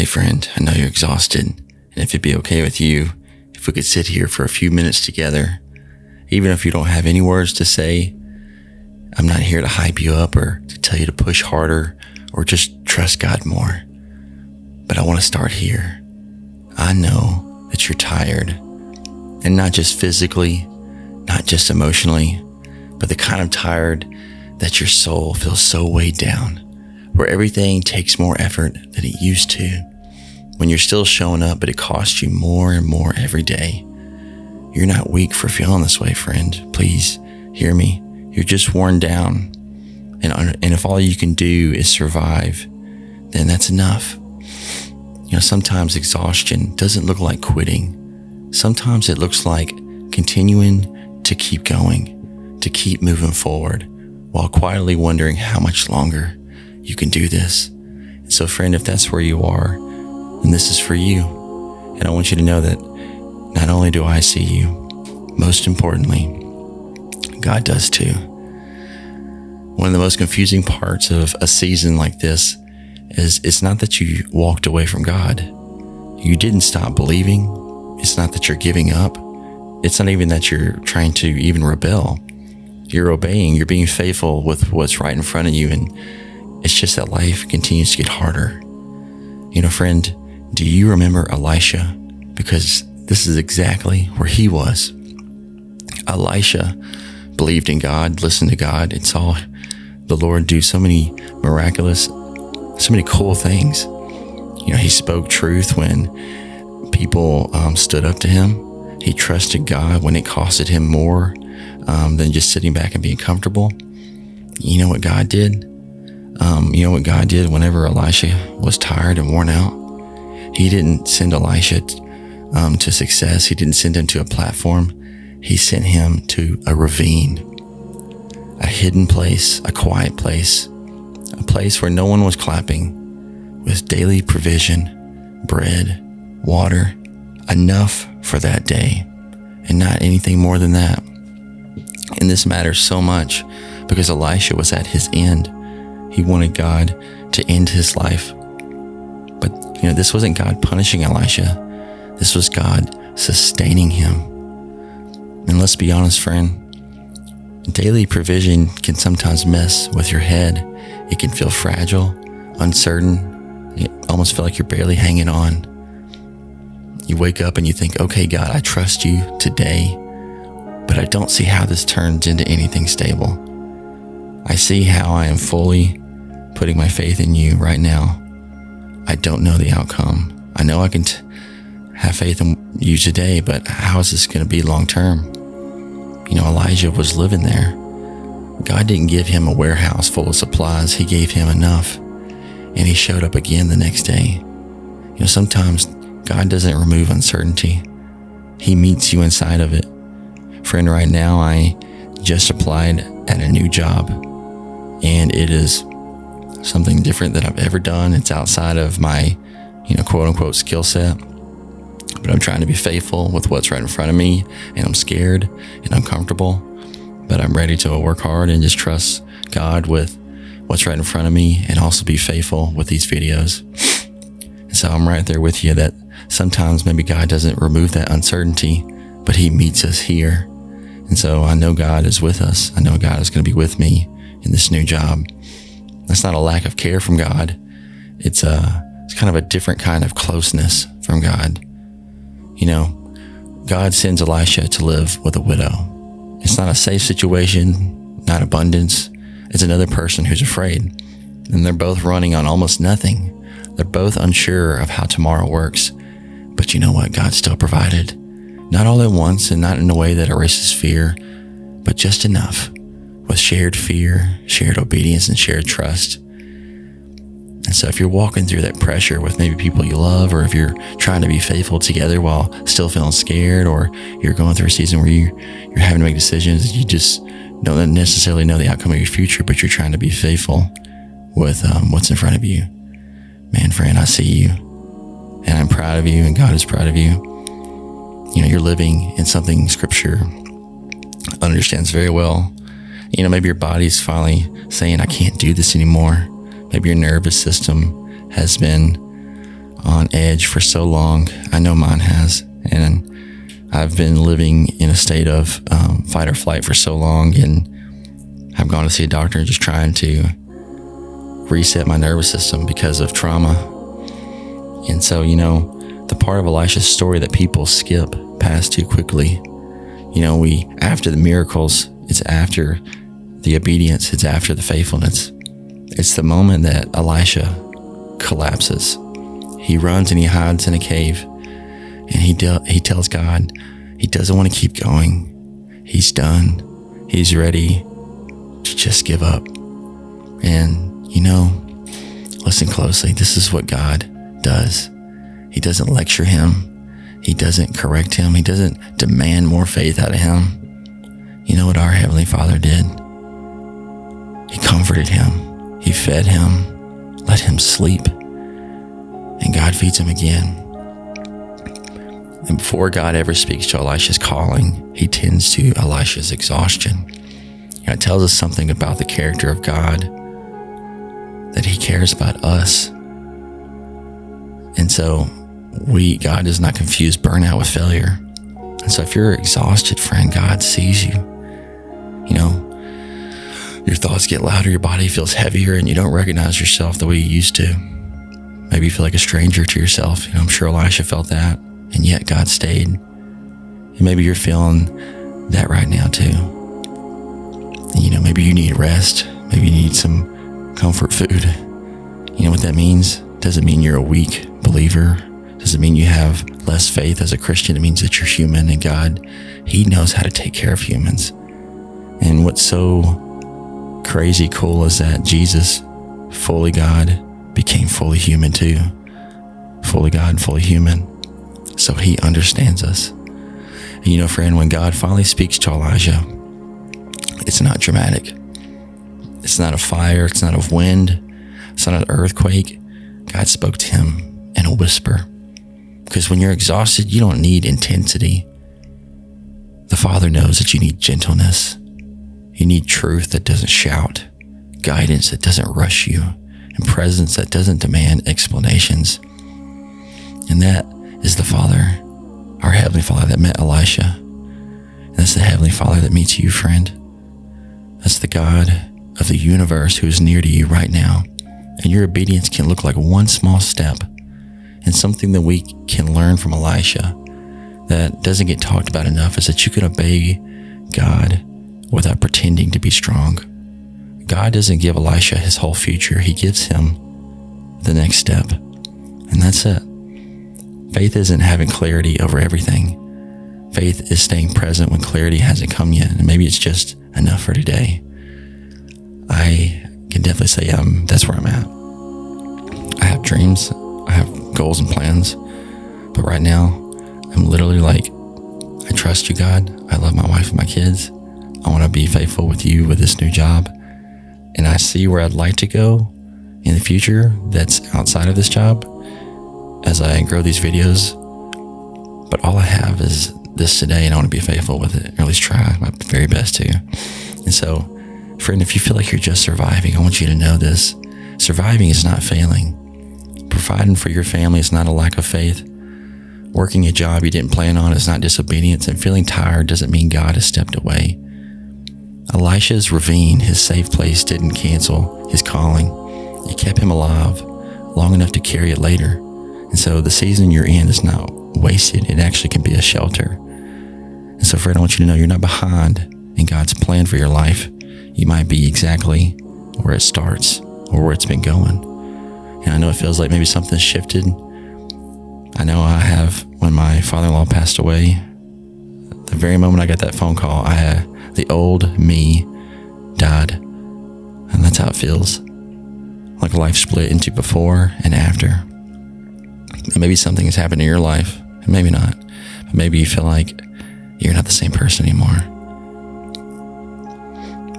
Hey friend, I know you're exhausted, and if it'd be okay with you, if we could sit here for a few minutes together, even if you don't have any words to say, I'm not here to hype you up or to tell you to push harder or just trust God more. But I want to start here. I know that you're tired, and not just physically, not just emotionally, but the kind of tired that your soul feels so weighed down, where everything takes more effort than it used to, when you're still showing up, but it costs you more and more every day. You're not weak for feeling this way, friend. Please hear me. You're just worn down. And if all you can do is survive, then that's enough. Sometimes exhaustion doesn't look like quitting. Sometimes it looks like continuing to keep going, to keep moving forward, while quietly wondering how much longer you can do this. And so friend, if that's where you are, then this is for you. And I want you to know that not only do I see you, most importantly, God does too. One of the most confusing parts of a season like this is it's not that you walked away from God. You didn't stop believing. It's not that you're giving up. It's not even that you're trying to even rebel. You're obeying. You're being faithful with what's right in front of you. And it's just that life continues to get harder. Friend, do you remember Elisha? Because this is exactly where he was. Elisha believed in God, listened to God, and saw the Lord do so many miraculous, so many cool things. He spoke truth when people stood up to him. He trusted God when it costed him more than just sitting back and being comfortable. You know what God did? Whenever Elisha was tired and worn out? He didn't send Elisha to success. He didn't send him to a platform. He sent him to a ravine, a hidden place, a quiet place, a place where no one was clapping, with daily provision, bread, water, enough for that day, and not anything more than that. And this matters so much because Elisha was at his end. He wanted God to end his life. But, this wasn't God punishing Elisha. This was God sustaining him. And let's be honest, friend, daily provision can sometimes mess with your head. It can feel fragile, uncertain. You almost feel like you're barely hanging on. You wake up and you think, okay, God, I trust you today, but I don't see how this turns into anything stable. I see how I am fully putting my faith in you right now. I don't know the outcome. I know I can have faith in you today, but how is this going to be long term? Elijah was living there. God didn't give him a warehouse full of supplies. He gave him enough. And he showed up again the next day. Sometimes God doesn't remove uncertainty. He meets you inside of it. Friend, right now I just applied at a new job, and it is something different than I've ever done. It's outside of my, quote unquote skill set. But I'm trying to be faithful with what's right in front of me, and I'm scared and uncomfortable, but I'm ready to work hard and just trust God with what's right in front of me, and also be faithful with these videos. And so I'm right there with you that sometimes maybe God doesn't remove that uncertainty, but he meets us here. And so I know God is with us. I know God is going to be with me in this new job. That's not a lack of care from God. It's kind of a different kind of closeness from God. God sends Elisha to live with a widow. It's not a safe situation, not abundance. It's another person who's afraid. And they're both running on almost nothing. They're both unsure of how tomorrow works. But you know what? God still provided. Not all at once, and not in a way that erases fear, but just enough, with shared fear, shared obedience, and shared trust. And so if you're walking through that pressure with maybe people you love, or if you're trying to be faithful together while still feeling scared, or you're going through a season where you're having to make decisions, you just don't necessarily know the outcome of your future, but you're trying to be faithful with what's in front of you. Man, friend, I see you, and I'm proud of you, and God is proud of you. You're living in something Scripture understands very well. Maybe your body's finally saying, I can't do this anymore. Maybe your nervous system has been edge for so long. I know mine has. And I've been living in a state of fight or flight for so long, and I've gone to see a doctor and just trying to reset my nervous system because of trauma. And so, the part of Elisha's story that people skip past too quickly, after the miracles, it's after the obedience, it's after the faithfulness. It's the moment that Elisha collapses. He runs and he hides in a cave, and he tells God he doesn't want to keep going. He's done. He's ready to just give up. And, listen closely. This is what God does. He doesn't lecture him. He doesn't correct him. He doesn't demand more faith out of him. You know what our Heavenly Father did? He comforted him. He fed him, let him sleep, and God feeds him again. And before God ever speaks to Elisha's calling, he tends to Elisha's exhaustion. It tells us something about the character of God, that he cares about us. And so God does not confuse burnout with failure. And so if you're exhausted, friend, God sees you. Your thoughts get louder, your body feels heavier, and you don't recognize yourself the way you used to. Maybe you feel like a stranger to yourself. I'm sure Elisha felt that, and yet God stayed. And maybe you're feeling that right now too. And, maybe you need rest. Maybe you need some comfort food. You know what that means? Doesn't mean you're a weak believer. Doesn't mean you have less faith as a Christian. It means that you're human, and God, he knows how to take care of humans. And what's so crazy cool is that Jesus, fully God, became fully human too. Fully God, fully human. So he understands us. And friend, when God finally speaks to Elijah, it's not dramatic. It's not a fire. It's not a wind. It's not an earthquake. God spoke to him in a whisper. Because when you're exhausted, you don't need intensity. The Father knows that you need gentleness. You need truth that doesn't shout, guidance that doesn't rush you, and presence that doesn't demand explanations. And that is the Father, our Heavenly Father that met Elisha. And that's the Heavenly Father that meets you, friend. That's the God of the universe who is near to you right now. And your obedience can look like one small step. And something that we can learn from Elisha that doesn't get talked about enough is that you can obey God without pretending to be strong. God doesn't give Elisha his whole future. He gives him the next step. And that's it. Faith isn't having clarity over everything. Faith is staying present when clarity hasn't come yet. And maybe it's just enough for today. I can definitely say that's where I'm at. I have dreams. I have goals and plans. But right now, I'm literally like, I trust you, God. I love my wife and my kids. I want to be faithful with you with this new job. And I see where I'd like to go in the future that's outside of this job as I grow these videos. But all I have is this today, and I want to be faithful with it, or at least try my very best to. And so, friend, if you feel like you're just surviving, I want you to know this. Surviving is not failing. Providing for your family is not a lack of faith. Working a job you didn't plan on is not disobedience. And feeling tired doesn't mean God has stepped away. Elisha's ravine, his safe place, didn't cancel his calling. It kept him alive long enough to carry it later. And so the season you're in is not wasted. It actually can be a shelter. And so, friend, I want you to know you're not behind in God's plan for your life. You might be exactly where it starts or where it's been going. And I know it feels like maybe something's shifted. I know I have. When my father-in-law passed away, the very moment I got that phone call, the old me died. And that's how it feels. Like life split into before and after. And maybe something has happened in your life, and maybe not. But maybe you feel like you're not the same person anymore.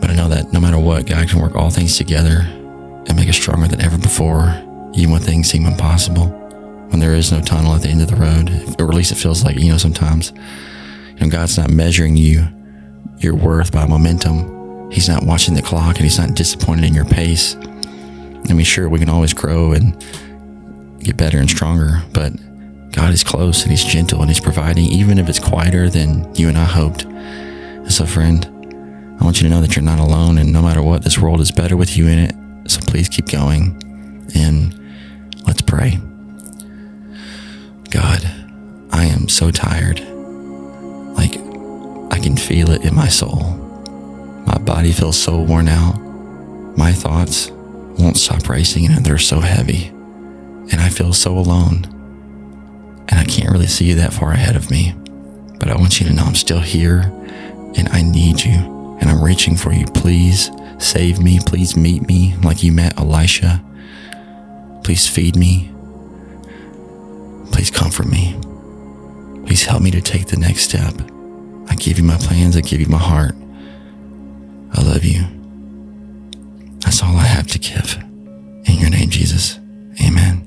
But I know that no matter what, God can work all things together and make us stronger than ever before, even when things seem impossible. When there is no tunnel at the end of the road, or at least it feels like, sometimes. God's not measuring your worth by momentum. He's not watching the clock, and he's not disappointed in your pace. I mean, sure, we can always grow and get better and stronger, but God is close and he's gentle and he's providing, even if it's quieter than you and I hoped. And so friend, I want you to know that you're not alone, and no matter what, this world is better with you in it. So please keep going, and let's pray. God, I am so tired. Like, I can feel it in my soul. My body feels so worn out. My thoughts won't stop racing, and they're so heavy. And I feel so alone. And I can't really see you that far ahead of me. But I want you to know I'm still here, and I need you. And I'm reaching for you. Please save me. Please meet me like you met Elisha. Please feed me. Please comfort me. Please help me to take the next step. I give you my plans. I give you my heart. I love you. That's all I have to give. In your name, Jesus. Amen.